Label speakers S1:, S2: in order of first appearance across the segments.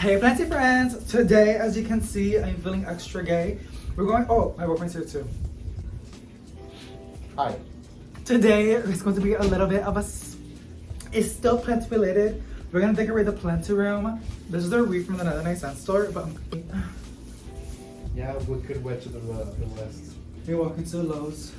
S1: Hey Plenty friends! Today, as you can see, I'm feeling extra gay. We're going, oh, my boyfriend's here too.
S2: Hi.
S1: Today, it's going to be a little bit of it's still plenty related. We're gonna decorate the plenty room. This is the wreath from the 99 cent store, but
S2: Yeah, we could wait to the west.
S1: We're walking to Lowe's.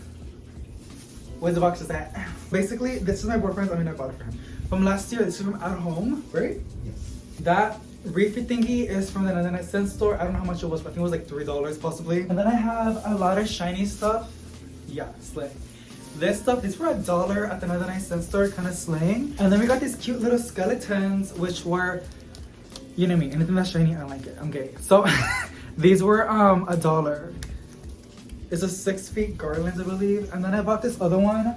S1: Where's the boxes at? Basically, this is my boyfriend's, I bought it for him. From last year, this is from At Home, right?
S2: Yes.
S1: That wreath thingy is from the 99 cent store. I don't know how much it was, but I think it was like $3 possibly. And then I have a lot of shiny stuff. Yeah, slay. This stuff, these were $1 at the 99 cent store, kind of slaying. And then we got these cute little skeletons, which were, you know me, anything that's shiny, I like it. I'm gay. So these were $1. It's a 6 feet garland, I believe. And then I bought this other one,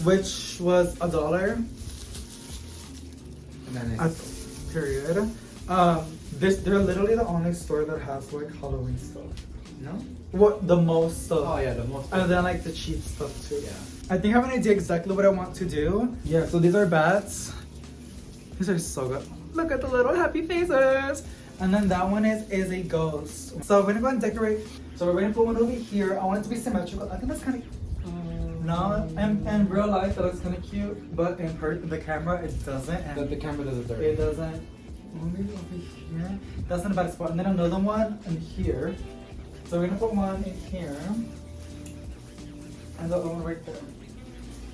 S1: which was $1.
S2: And then
S1: Period. They're literally the only store that has like Halloween stuff.
S2: no?
S1: What the most stuff.
S2: Oh yeah, the most.
S1: And then like the cheap stuff too.
S2: Yeah.
S1: I think I have an idea exactly what I want to do. Yeah, so these are bats. These are so good. Look at the little happy faces. And then that one is a ghost. So we're gonna go and decorate. So we're gonna put one over here. I want it to be symmetrical. I think that's kind of no, in real life it looks kind of cute, but in the camera it doesn't. And
S2: The camera does it dirty.
S1: it doesn't. Maybe over here. That's not a bad spot. And then another one in here. So we're gonna put one in here. And the other one right there.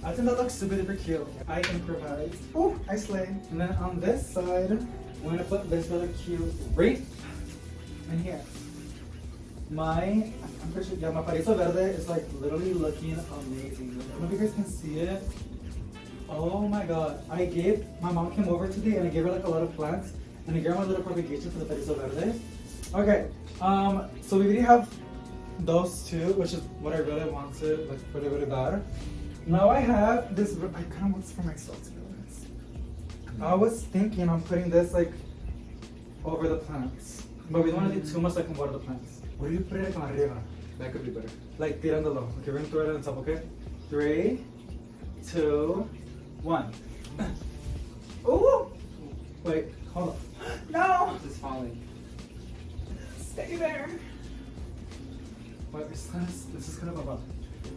S1: I think that looks super duper cute. I improvise. Oh, I slay. And then on this side, we're gonna put this really cute wreath in here. I'm pretty sure, yeah, my Pariso Verde is like literally looking amazing. I don't know if you guys can see it. Oh my god. My mom came over today and I gave her like a lot of plants. And I gave her a little propagation for the Pariso Verde. Okay, so we already have those two, which is what I really wanted, like really, really bad. Now I have this, I kind of want this for myself to be honest. I was thinking I'm putting this like over the plants. But we don't want to do too much like on water the plants. What do you put it like on arriba?
S2: That could be better.
S1: Like tirándolo. Okay, we're gonna throw it on top, okay? 3, 2, 1. Ooh! Wait, hold on. No!
S2: It's falling.
S1: Stay there. Wait, this is kind of a bump.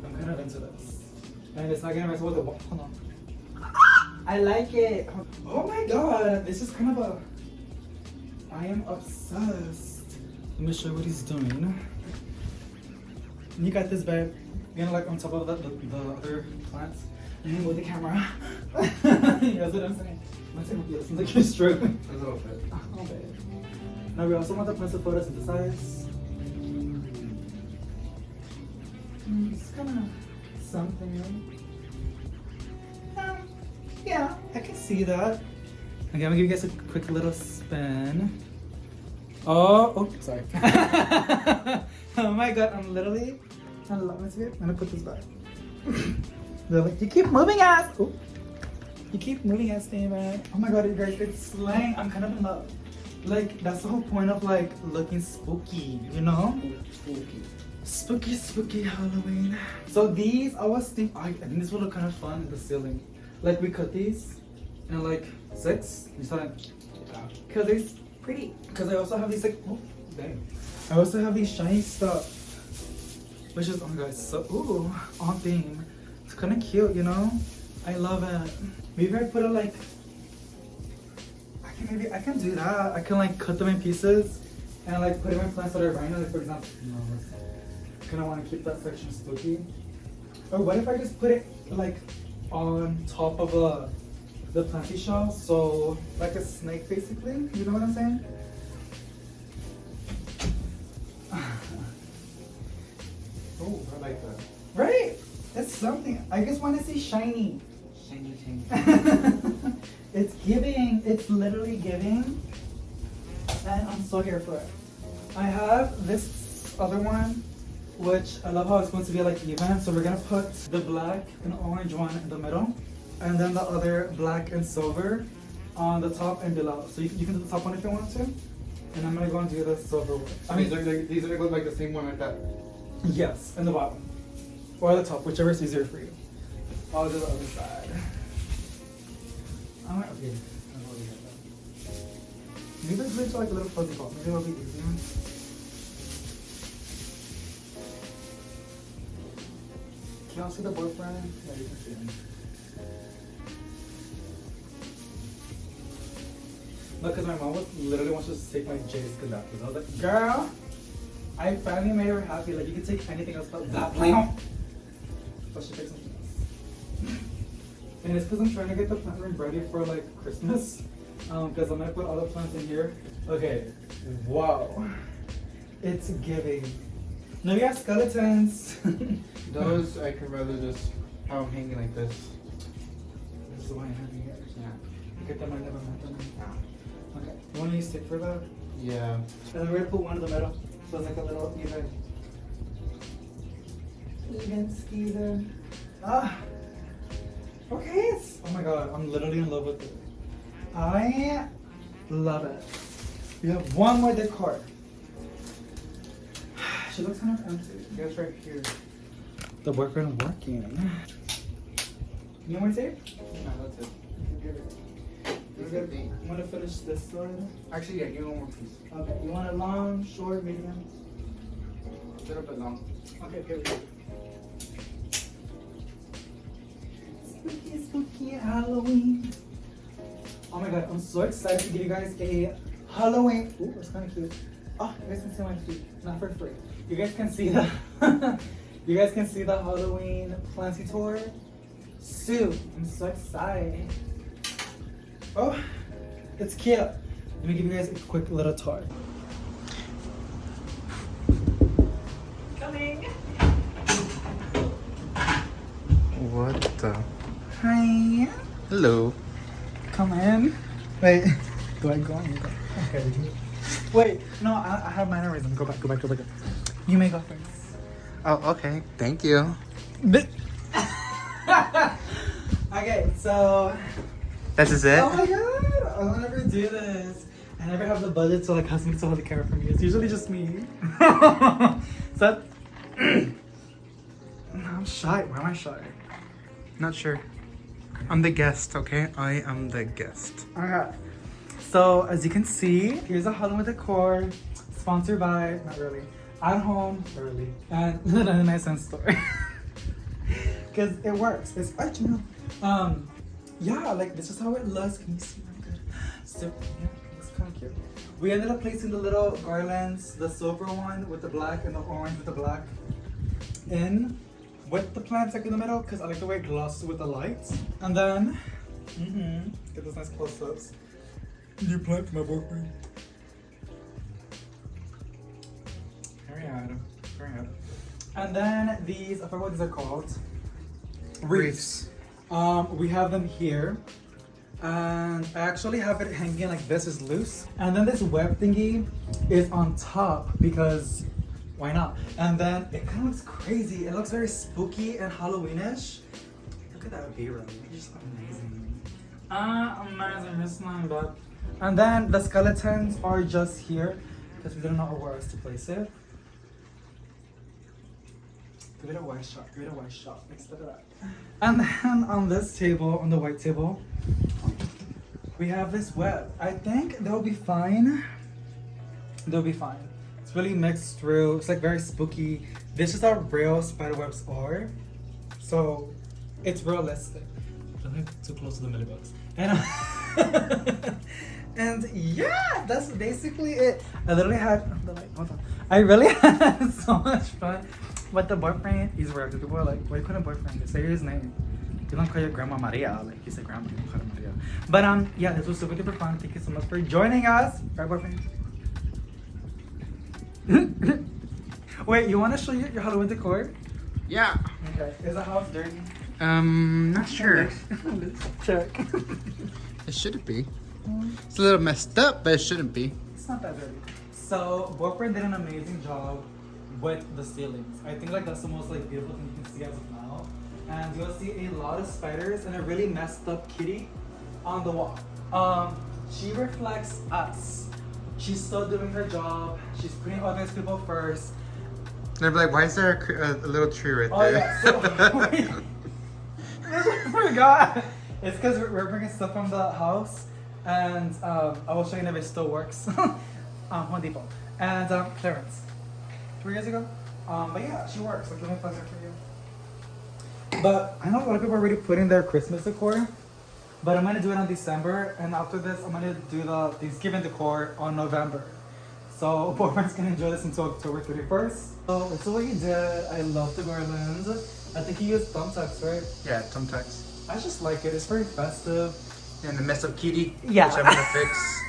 S1: I'm kind of into this. And it's not gonna mess with the wall. Hold on. I like it. Oh my god, this is kind of I am obsessed. Let me show you what he's doing. You got this, babe. You're gonna like on top of the other plants. And then with the camera. That's what I'm saying. It seems like you're struggling.
S2: A little bit.
S1: Oh, babe. Now we also want the plants to photosynthesize. It's kind of something. Yeah, I can see that. Okay, I'm gonna give you guys a quick little spin. Oh, sorry. Oh my god, I'm literally. I'm gonna put this back. They're like, you keep moving ass. Oh, you keep moving ass, David. Oh my god, you guys, it's slang. I'm kind of in love. Like, that's the whole point of like looking spooky, you know?
S2: Spooky.
S1: Spooky Halloween. So these, I was thinking, I think this would look kind of fun in the ceiling. Like we cut these in like 6. You saw it? Cause they're pretty. Cause I also have these like, oh dang. I also have these shiny stuff, which is, oh my god, so on theme. It's kind of cute, you know. I love it. Maybe I put it like, I can do that. I can like cut them in pieces and like put them in plants that are rhino. Like for example, no, I kind of want to keep that section spooky. Or what if I just put it like on top of the planty shell, so like a snake basically, you know what I'm saying?
S2: Oh, I like that.
S1: Right? It's something. I just want to see shiny.
S2: Shiny.
S1: It's giving. It's literally giving. And I'm so here for it. I have this other one, which I love how it's going to be like even. So we're gonna put the black and orange one in the middle, and then the other black and silver on the top and below. So you can do the top one if you want to, and I'm gonna go and do the silver one.
S2: I mean, these are like the same one like that.
S1: Yes, and the bottom or the top, whichever is easier for you. I'll do the other side. Okay. Maybe it's into like a little fuzzy ball. Maybe it'll be easier. Can y'all see the boyfriend? Yeah, you can see him. Look, because my mom was literally wants us to take my J's conductors. I was like, girl, I finally made her happy. Like, you can take anything else but that plant. But she picked something else. And it's because I'm trying to get the plant room ready for like Christmas. Because I'm going to put all the plants in here. Okay, wow. It's giving. Now we got skeletons.
S2: Those I could rather just have them hanging like this.
S1: This is why I'm having it. Yeah. Get them, I never met them. Okay, you want to use stick for that?
S2: Yeah.
S1: And then we're gonna put one in the middle. So it's like a little even Steven. Ah. Okay. Oh my god, I'm literally in love with it. I love it. We have one more decor. She looks kind of empty. Guess right here. The boyfriend working. You want more tape?
S2: No, that's it.
S1: Give it. You want to finish this side?
S2: Actually, yeah, give me one more piece.
S1: Okay, you want it long, short, medium?
S2: A little bit long.
S1: Okay, here we go. Spooky, spooky Halloween. Oh my god, I'm so excited to give you guys a Halloween. Ooh, that's kind of cute. Oh, you guys can see my feet. Not for free. You guys can see the you guys can see the Halloween planty tour soon. I'm so excited. Oh, it's cute. Let me give you guys a quick little tour. Coming.
S2: What the?
S1: Hi.
S2: Hello.
S1: Come in. Wait. Do I go on? You go. Okay. Wait. No, I have mannerism. Go back. Go back. Go back. You may go first.
S2: Oh, okay. Thank you.
S1: Okay, so.
S2: This is it?
S1: Oh my god! I'll never do this. I never have the budget to like have somebody to hold the camera for me. It's usually just me. So I'm shy. Why am I shy?
S2: Not sure. I'm the guest, okay? I am the guest.
S1: Alright. So as you can see, here's a Halloween decor. Sponsored by, not really, At Home, early, and the 99 cent store. Because it works. It's original. Yeah, like this is how it looks. Can you see that good? So yeah, it's kind of cute. We ended up placing the little garlands, the silver one with the black and the orange with the black in with the plants like in the middle because I like the way it glosses with the lights. And then, get those nice close-ups. You plant my boyfriend. Very hard. And then these, I forgot what these are called. Reefs. We have them here, and I actually have it hanging like this, is loose, and then this web thingy is on top because why not? And then it kind of looks crazy. It looks very spooky and Halloweenish. Look at that B-roll. It's just amazing. Amazing. It's not bad. And then the skeletons are just here because we didn't know where else to place it. Give it a wide shot. Give it a wide shot. Next to that. And then on this table, on the white table, we have this web. I think they'll be fine. They'll be fine. It's really mixed through. It's like very spooky. This is how real spider webs are. So it's realistic. Don't get too close to the millibugs. And yeah, that's basically it. I literally had I really had so much fun. But the boyfriend, he's weird. People are like, why you call him boyfriend? Say his name. You don't call your grandma Maria. Like, you say grandma, you don't call her Maria. But yeah, this was super duper fun. Thank you so much for joining us. Right, boyfriend? Wait, you want to show your Halloween decor?
S2: Yeah.
S1: Okay. Is the house dirty?
S2: Not sure.
S1: Let's check.
S2: It shouldn't be. It's a little messed up, but it shouldn't be.
S1: It's not that dirty. So, boyfriend did an amazing job with the ceilings. I think like that's the most like beautiful thing you can see as of now. And you'll see a lot of spiders and a really messed up kitty on the wall. She reflects us. She's still doing her job. She's putting other people first.
S2: They're like, why is there a little tree right
S1: Oh
S2: there?
S1: yeah, so wait. I forgot. It's because we're bringing stuff from the house And I will show you if it still works. Home Depot. And clearance. 3 years ago. But yeah, she works. Like, let me plug it for you. But I know a lot of people are already putting their Christmas decor. But I'm gonna do it on December, and after this, I'm gonna do the Thanksgiving decor on November. So boyfriends can enjoy this until October 31st. So this is what he did. I love the garland. I think he used thumbtacks, right?
S2: Yeah, thumbtacks.
S1: I just like it. It's very festive.
S2: And the messed up kitty,
S1: Yeah.
S2: which I'm gonna fix.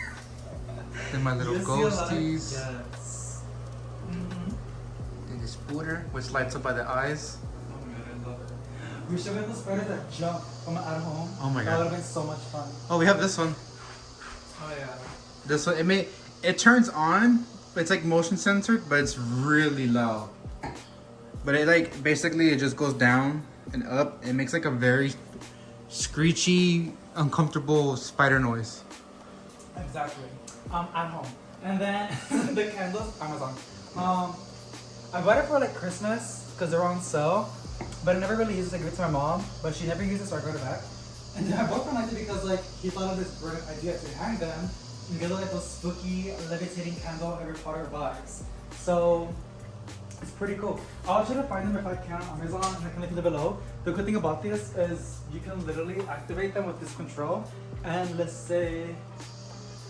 S2: Then my little
S1: You see a lot?
S2: ghosties.
S1: Yes. Mm-hmm.
S2: Then this booter, which lights up by the eyes.
S1: Oh my god, I love it. We should get the spider that jump from at home.
S2: Oh my
S1: That
S2: god.
S1: would have been so much fun.
S2: Oh, we have this one.
S1: Oh yeah.
S2: This one, it turns on. It's like motion censored, but it's really loud. But it like basically it just goes down and up. It makes like a very screechy, uncomfortable spider noise.
S1: Exactly. At home. And then the candles, Amazon. I bought it for like Christmas because they're on sale, but I never really used it. I give it to my mom, but she never used it, so I got it back. And then my boyfriend liked it because like he thought of this brilliant idea to hang them and get like those spooky levitating candle Harry Potter vibes. So it's pretty cool. I'll try to find them if I can on Amazon, and I can link it below. The good thing about this is you can literally activate them with this control, and let's say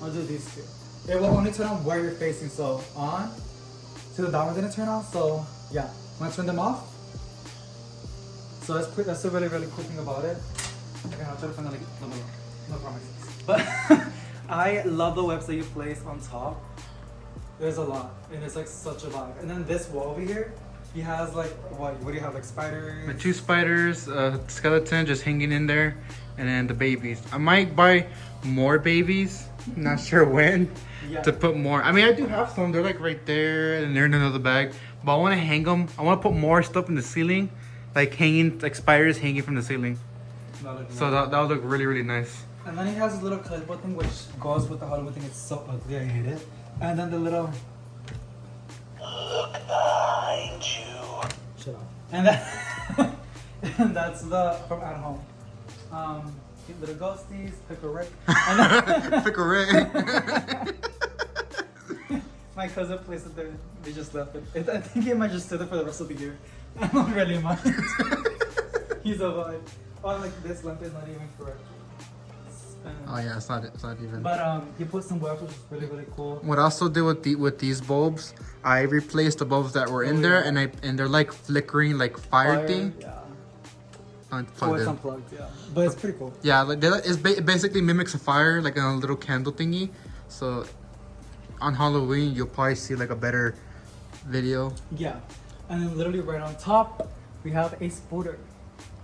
S1: I'll do these two. It will only turn on where you're facing, so on. So the downward didn't turn off, so yeah. Want to turn them off? So that's a really, really cool thing about it. Okay, I'll try to find the link below. No promises. But I love the webs that you place on top. There's a lot, and it's like such a vibe. And then this wall over here, he has like, what do you have, like spiders?
S2: The 2 spiders, skeleton just hanging in there, and then the babies. I might buy more babies, not sure when,
S1: Yeah.
S2: to put more. I mean, I do have some. They're like right there, and they're in another bag. But I want to hang them. I want to put more stuff in the ceiling, like hanging, like spiders hanging from the ceiling. So that would look really, really nice.
S1: And then he has this little clipboard thing which goes with the Hollywood thing. It's so ugly, I hate it. And then the little look behind you. Shut up. And that and that's the from at home. Cute little ghosties, pickle Rick. And then
S2: Pickle Rick.
S1: my cousin placed it there. They just left it. I think he might just sit there for the rest of the year. I don't really mind. He's a vibe. Oh, like this lamp is not even correct.
S2: Oh yeah, it's not even.
S1: But he put some webs, which is really, really cool.
S2: What I also did with these bulbs, I replaced the bulbs that were in there, and they're like flickering, like fire thing.
S1: Yeah.
S2: Unplugged
S1: It's
S2: in.
S1: unplugged, yeah. But it's pretty cool.
S2: Yeah, like it basically mimics a fire, like a little candle thingy. So on Halloween, you'll probably see like a better video.
S1: Yeah. And then literally right on top, we have a spooter.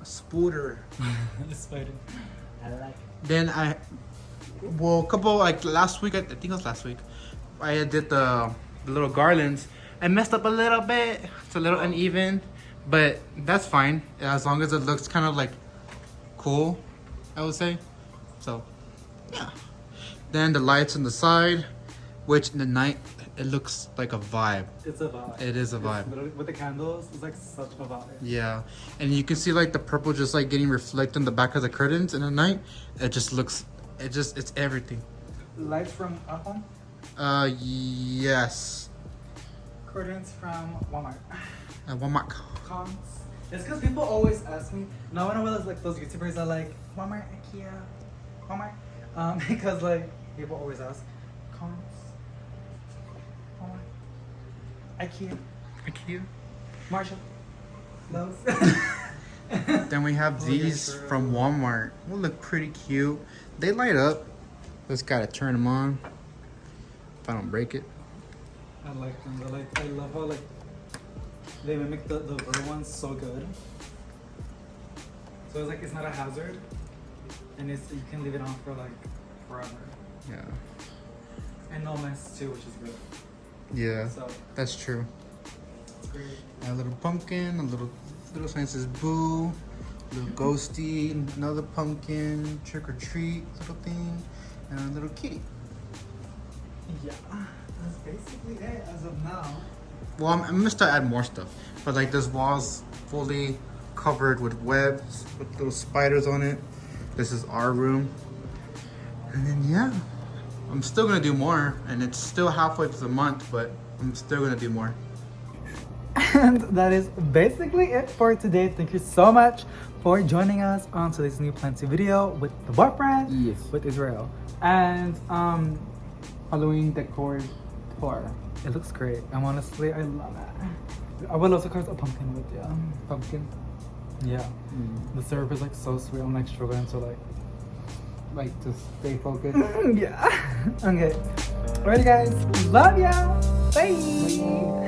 S2: A spooter.
S1: The spider. I like it.
S2: Then a couple like last week, I think it was last week, I did the little garlands. I messed up a little bit. It's a little uneven, but that's fine as long as it looks kind of like cool, I would say. So yeah. Then the lights on the side, which in the night it looks like a vibe.
S1: It's a vibe.
S2: It is a vibe.
S1: Literally, with the candles, it's like such a vibe.
S2: Yeah, and you can see like the purple just like getting reflected in the back of the curtains in the night. It just looks, it's everything.
S1: Lights from at home.
S2: Yes.
S1: Curtains from Walmart.
S2: Walmart.
S1: Cons. It's because people always ask me. Now I know like those YouTubers are like Walmart, IKEA, Walmart. Because like people always ask cons. Walmart, IKEA, Marshall, Lowe's.
S2: Then we have
S1: Oh, yeah,
S2: these
S1: true.
S2: from Walmart. They look pretty cute. They light up. Just gotta turn them on. If I don't break it.
S1: I like them. They're like, I love how like they mimic the real ones so good. So it's like it's not a hazard, and you can leave it on for like forever,
S2: Yeah.
S1: and no mess too, which is good.
S2: Yeah,
S1: So
S2: that's true.
S1: it's great.
S2: A little pumpkin, a little sign says boo, little ghosty, another pumpkin, trick or treat little thing, and a little kitty.
S1: Yeah, that's basically it as of now.
S2: Well, I'm gonna start add more stuff, but like this wall's fully covered with webs with little spiders on it. This is our room. And then yeah, I'm still gonna do more, and it's still halfway to the month, but I'm still gonna do more.
S1: And that is basically it for today. Thank you so much for joining us on today's new Plenty video with the boyfriend,
S2: Yes.
S1: with Israel. And Halloween decor tour. It looks great. And honestly, I love it. I would also cut a pumpkin with you.
S2: Pumpkin.
S1: Yeah. The syrup is like so sweet. I'm like struggling to like just stay focused. Yeah. Okay. Alrighty guys. Love ya. Bye.